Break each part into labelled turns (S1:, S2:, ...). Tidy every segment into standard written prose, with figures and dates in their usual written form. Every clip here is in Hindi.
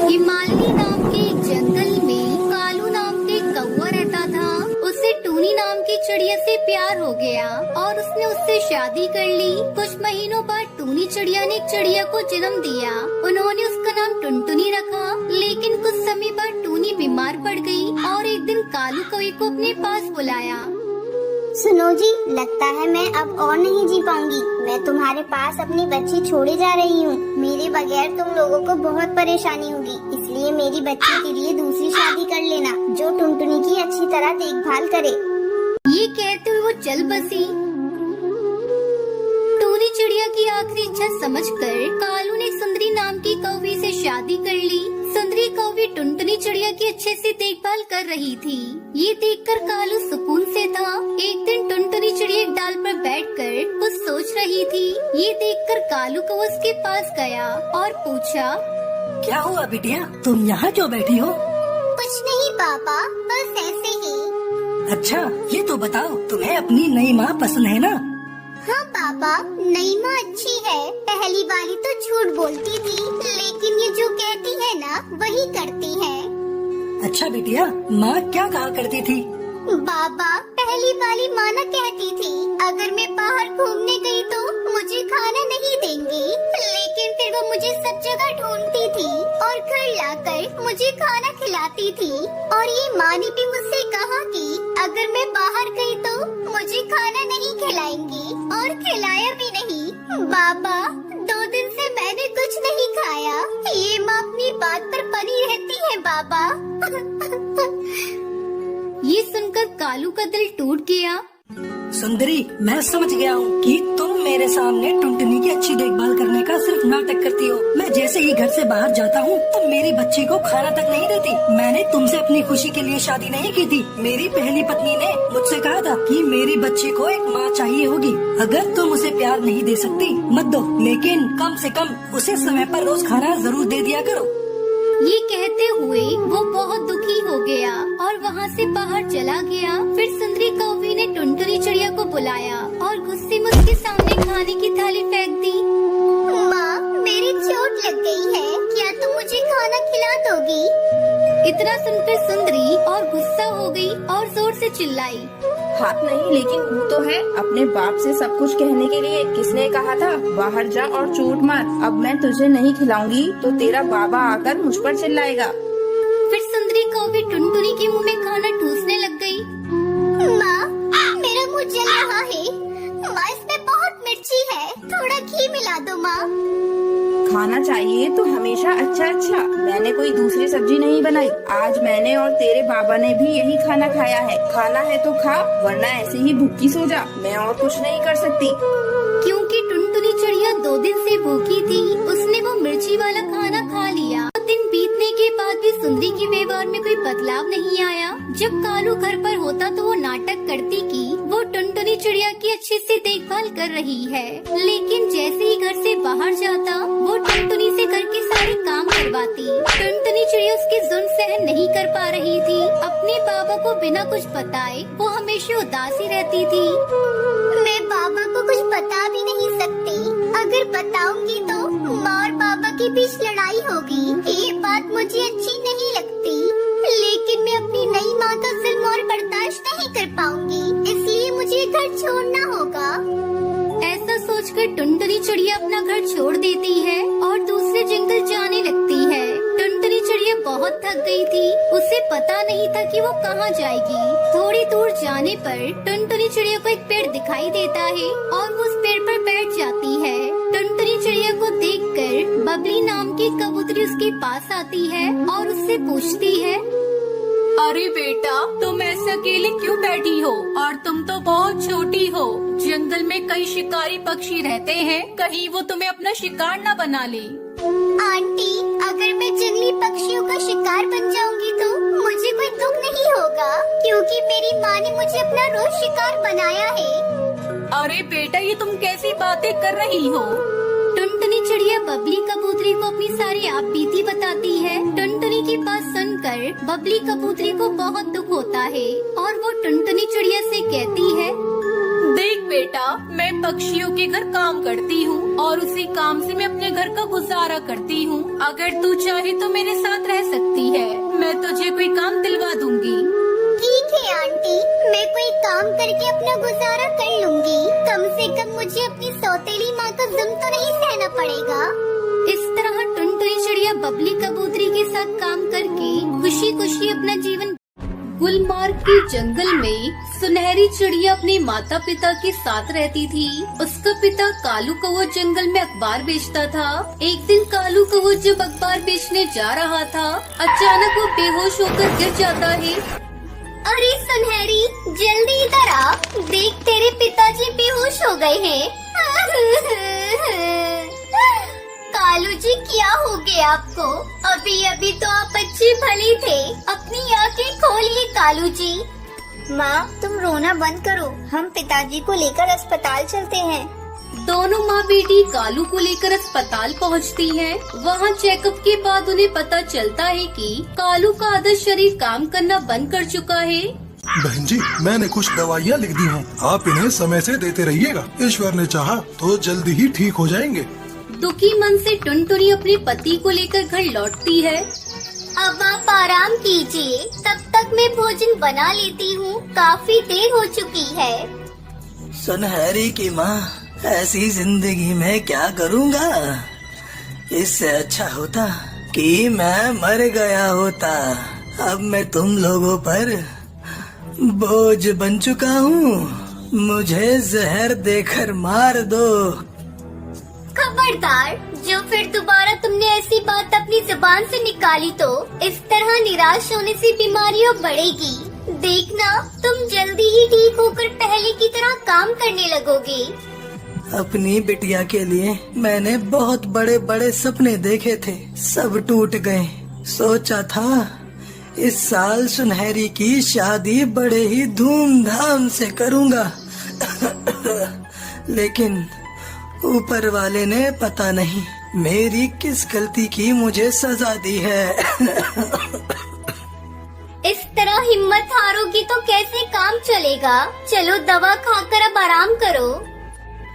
S1: हिमालय नाम के एक जंगल में कालू नाम के एक कौवा रहता था। उसे टूनी नाम की चिड़िया से प्यार हो गया और उसने उससे शादी कर ली। कुछ महीनों बाद टूनी चिड़िया ने एक चिड़िया को जन्म दिया। उन्होंने उसका नाम टुनटुनी रखा। लेकिन कुछ समय बाद टूनी बीमार पड़ गई और एक दिन कालू कौवे को अपने पास बुलाया।
S2: सुनो जी, लगता है मैं अब और नहीं जी पाऊंगी। मैं तुम्हारे पास अपनी बच्ची छोड़े जा रही हूँ। मेरे बगैर तुम लोगों को बहुत परेशानी होगी, इसलिए मेरी बच्ची के लिए दूसरी शादी कर लेना जो टुनटुनी की अच्छी तरह देखभाल करे।
S1: ये कहते हुए वो चल बसी। टूनी चिड़िया की आखिरी इच्छा समझकर कालू ने सुंदरी नाम की कौवी से शादी कर ली। सुंदरी कौवी टुनटुनी चिड़िया की अच्छे से देखभाल कर रही थी। ये देखकर कालू सुकून से था। एक दिन टुनटुनी चिड़िया एक डाल पर बैठकर कुछ सोच रही थी। ये देखकर कालू को उसके पास गया और पूछा,
S3: क्या हुआ बिटिया, तुम यहाँ क्यों बैठी हो?
S2: कुछ नहीं पापा, बस ऐसे ही।
S3: अच्छा, ये तो बताओ तुम्हें अपनी नई माँ पसंद है ना?
S2: हाँ पापा, नई माँ अच्छी है। पहली वाली तो झूठ बोलती थी, लेकिन ये जो कहती है ना वही करती है।
S3: अच्छा बिटिया, माँ क्या कहा करती थी?
S2: बाबा, पहली वाली माँ न कहती थी अगर मैं बाहर घूमने गई तो मुझे खाना नहीं देंगी, लेकिन फिर वो मुझे सब जगह ढूंढती थी और घर लाकर मुझे खाना खिलाती थी। और ये माँ ने भी मुझसे कहा कि अगर मैं बाहर गई तो मुझे खाना नहीं खिलाएंगी, और खिलाया भी नहीं। बाबा, 2 दिन से मैंने कुछ नहीं खाया। ये माँ अपनी बात पर बनी रहती है बाबा।
S1: ये सुनकर कालू का दिल टूट गया।
S3: सुंदरी, मैं समझ गया हूँ कि तुम मेरे सामने टुनटुनी की अच्छी देखभाल करने का सिर्फ नाटक करती हो। मैं जैसे ही घर से बाहर जाता हूँ तुम मेरी बच्ची को खाना तक नहीं देती। मैंने तुमसे अपनी खुशी के लिए शादी नहीं की थी। मेरी पहली पत्नी ने मुझसे कहा था कि मेरी बच्ची को एक माँ चाहिए होगी। अगर तुम उसे प्यार नहीं दे सकती मत दो, लेकिन कम से कम उसे समय पर रोज खाना जरूर दे दिया करो।
S1: ये कहते हुए वो बहुत दुखी हो गया और वहाँ से बाहर चला गया। फिर सुंदरी कौवी ने टुनटुनी चिड़िया को बुलाया और गुस्से में उसके सामने खाने की थाली फेंक दी।
S2: माँ, मेरी चोट लग गई है, क्या तुम मुझे खाना खिला दोगी?
S1: इतना सुनकर सुंदरी और गुस्सा हो गई और जोर से चिल्लाई,
S4: हाथ नहीं लेकिन मुंह तो है। अपने बाप से सब कुछ कहने के लिए किसने कहा था बाहर जा और चोट मार। अब मैं तुझे नहीं खिलाऊंगी तो तेरा बाबा आकर मुझ पर चिल्लाएगा।
S1: फिर सुंदरी कौवी टुनटुनी के मुंह में खाना ठूसने लग गई।
S2: माँ, मेरा मुंह जल रहा है। माँ, इसमें बहुत मिर्ची है, थोड़ा घी मिला दो माँ।
S4: खाना चाहिए तो हमेशा अच्छा अच्छा। मैंने कोई दूसरी सब्जी नहीं बनाई। आज मैंने और तेरे बाबा ने भी यही खाना खाया है। खाना है तो खा, वरना ऐसे ही भूखी सो जा। मैं और कुछ नहीं कर सकती।
S1: क्योंकि टुनटुनी चिड़िया 2 दिन से भूखी थी, उसने वो मिर्ची वाला खाना खा लिया। दिन बीतने के बाद भी सुंदरी के व्यवहार में कोई बदलाव नहीं आया। जब कालू घर पर होता तो वो नाटक करती कि वो टुनटुनी चिड़िया की अच्छे से देखभाल कर रही है, लेकिन जैसे ही घर से बाहर जाता वो टुनटुनी से घर के सारे काम करवाती। टुनटुनी चिड़िया उसके जुल्म सहन नहीं कर पा रही थी। अपने बाबा को बिना कुछ बताए वो हमेशा उदास ही रहती थी।
S2: मैं बाबा को कुछ बता भी नहीं सकती। अगर बताऊंगी तो माँ और बाबा के बीच लड़ाई होगी। ये बात मुझे अच्छी नहीं लगती, लेकिन मैं अपनी नई माँ का जुल्म और बर्दाश्त नहीं कर पाऊंगी, इसलिए मुझे घर छोड़ना होगा।
S1: ऐसा सोचकर टुनटुनी चिड़िया अपना घर छोड़ देती है और दूसरे जंगल जाने लगती है। टुनटुनी चिड़िया बहुत थक गई थी। उसे पता नहीं था कि वो कहाँ जाएगी। थोड़ी दूर जाने पर टुनटुनी चिड़िया को एक पेड़ दिखाई देता है और वो उस पेड़ पर बैठ जाती है। टुनटुनी चिड़िया को देखकर बबली नाम की कबूतरी उसके पास आती है और उससे पूछती है,
S5: अरे बेटा, तुम ऐसे अकेले क्यों बैठी हो? और तुम तो बहुत छोटी हो। जंगल में कई शिकारी पक्षी रहते हैं, कहीं वो तुम्हें अपना शिकार न बना ले।
S2: आंटी, अगर मैं जंगली पक्षियों का शिकार बन जाऊंगी तो मुझे कोई दुख नहीं होगा, क्योंकि मेरी माँ ने मुझे अपना रोज शिकार बनाया है।
S5: अरे बेटा, ये तुम कैसी बातें कर रही हो?
S1: टुनटुनी चिड़िया बबली कबूतरी को अपनी सारी आप बीती बताती है। टुनटुनी की बात सुनकर बबली कबूतरी को बहुत दुख होता है और वो टुनटुनी चिड़िया से कहती है,
S5: देख बेटा, मैं पक्षियों के घर काम करती हूँ और उसी काम से मैं अपने घर का गुजारा करती हूँ। अगर तू चाहे तो मेरे साथ रह सकती है, मैं तुझे कोई काम दिलवा दूंगी।
S2: ठीक है आंटी, मैं कोई काम करके अपना गुजारा कर लूंगी। कम से कम मुझे अपनी सौतेली माँ का जुल्म तो नहीं सहना पड़ेगा।
S1: इस तरह टुनटुनी चिड़िया बबली कबूतरी के साथ काम करके खुशी खुशी अपना जीवन। गुलमार्ग के जंगल में सुनहरी चिड़िया अपने माता पिता के साथ रहती थी। उसका पिता कालू कौवा जंगल में अखबार बेचता था। एक दिन कालू कौवा जब अखबार बेचने जा रहा था, अचानक वो बेहोश होकर गिर जाता है।
S2: अरे सुनहरी, जल्दी इधर आ, देख तेरे पिताजी बेहोश हो गए हैं। कालू जी, क्या हो गया आपको? अभी अभी तो आप अच्छे भले थे, अपनी आंखें खोलिए कालू जी। माँ, तुम रोना बंद करो, हम पिताजी को लेकर अस्पताल चलते हैं।
S1: दोनों माँ बेटी कालू को लेकर अस्पताल पहुँचती हैं। वहाँ चेकअप के बाद उन्हें पता चलता है कि कालू का आधा शरीर काम करना बंद कर चुका है।
S6: बहन जी, मैंने कुछ दवाइयाँ लिख दी हैं, आप इन्हें समय से देते रहिएगा। ईश्वर ने चाहा तो जल्दी ही ठीक हो जाएंगे।
S1: दुखी मन से टुनटुनी अपने पति को लेकर घर लौटती है।
S2: अब आप आराम कीजिए, तब तक मैं भोजन बना लेती हूँ, काफी देर हो चुकी है।
S3: सुनहरी की माँ, ऐसी जिंदगी में क्या करूँगा? इससे अच्छा होता कि मैं मर गया होता। अब मैं तुम लोगों पर बोझ बन चुका हूँ, मुझे जहर देकर मार दो।
S2: खबरदार, जो फिर दोबारा तुमने ऐसी बात अपनी जुबान से निकाली तो इस तरह निराश होने से बीमारियाँ बढ़ेगी। देखना, तुम जल्दी ही ठीक होकर पहले की तरह काम करने लगोगे।
S3: अपनी बिटिया के लिए मैंने बहुत बड़े बड़े सपने देखे थे, सब टूट गए। सोचा था इस साल सुनहरी की शादी बड़े ही धूमधाम से करूँगा, लेकिन ऊपर वाले ने पता नहीं मेरी किस गलती की मुझे सजा दी है।
S2: इस तरह हिम्मत हारोगी तो कैसे काम चलेगा? चलो दवा खाकर अब आराम करो।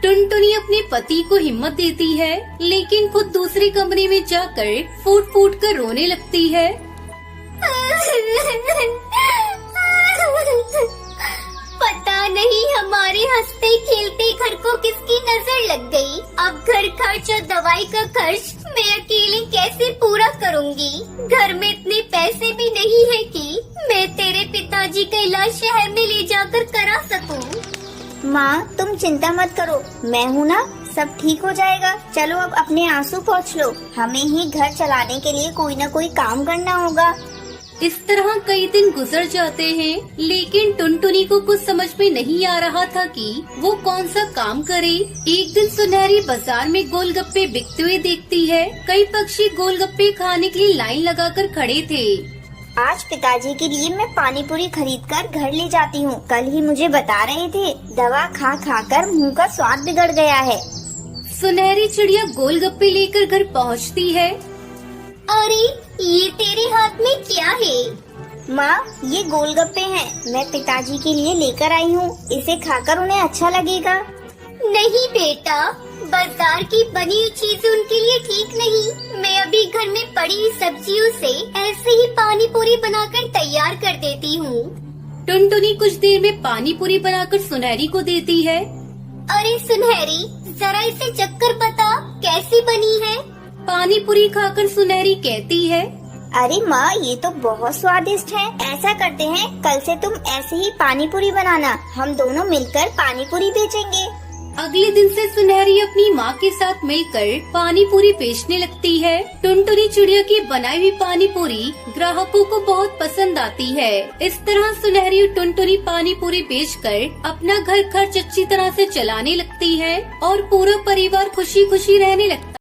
S1: टुनटुनी अपने पति को हिम्मत देती है, लेकिन खुद दूसरे कमरे में जाकर फूट फूट कर रोने लगती है।
S2: पता नहीं हमारे हंसते खेलते घर को किसकी नजर लग गई। अब घर खर्च और दवाई का खर्च मैं अकेले कैसे पूरा करूंगी? घर में इतने पैसे भी नहीं है कि मैं तेरे पिताजी का इलाज शहर में ले जाकर करा सकूं। माँ, तुम चिंता मत करो, मैं हूँ ना, सब ठीक हो जाएगा। चलो अब अपने आंसू पोंछ लो, हमें ही घर चलाने के लिए कोई न कोई काम करना होगा।
S1: इस तरह कई दिन गुजर जाते हैं, लेकिन टुनटुनी को कुछ समझ में नहीं आ रहा था कि वो कौन सा काम करे। एक दिन सुनहरी बाजार में गोलगप्पे बिकते हुए देखती है। कई पक्षी गोलगप्पे खाने के लिए लाइन लगाकर खड़े थे।
S2: आज पिताजी के लिए मैं पानी पूरी खरीद कर घर ले जाती हूँ। कल ही मुझे बता रहे थे, दवा खा खा कर मुँह का स्वाद बिगड़ गया है।
S1: सुनहरी चिड़िया गोलगप्पे लेकर घर पहुँचती है।
S2: अरे, ये तेरे हाथ में क्या है? माँ, ये गोलगप्पे हैं, मैं पिताजी के लिए लेकर आई हूँ, इसे खाकर उन्हें अच्छा लगेगा। नहीं बेटा, बाजार की बनी हुई चीजें उनके लिए ठीक नहीं। मैं अभी घर में पड़ी हुई सब्जियों से ऐसे ही पानी पूरी बनाकर तैयार कर देती हूँ।
S1: टुनटुनी कुछ देर में पानी पूरी बनाकर सुनहरी को देती है।
S2: अरे सुनहरी, जरा इसे चक्कर बता, कैसी बनी है?
S1: पानी पूरी खाकर सुनहरी कहती है,
S2: अरे माँ, ये तो बहुत स्वादिष्ट है। ऐसा करते हैं, कल से तुम ऐसे ही पानी पूरी बनाना, हम दोनों मिलकर पानी पूरी बेचेंगे।
S1: अगले दिन से सुनहरी अपनी माँ के साथ मिलकर पानी पूरी बेचने लगती है। टुनटुनी चिड़िया की बनाई हुई पानी पूरी ग्राहकों को बहुत पसंद आती है। इस तरह सुनहरी और टुनटुनी पानी पूरी बेचकर अपना घर खर्च अच्छी तरह से चलाने लगती है और पूरा परिवार खुशी खुशी रहने लगता है।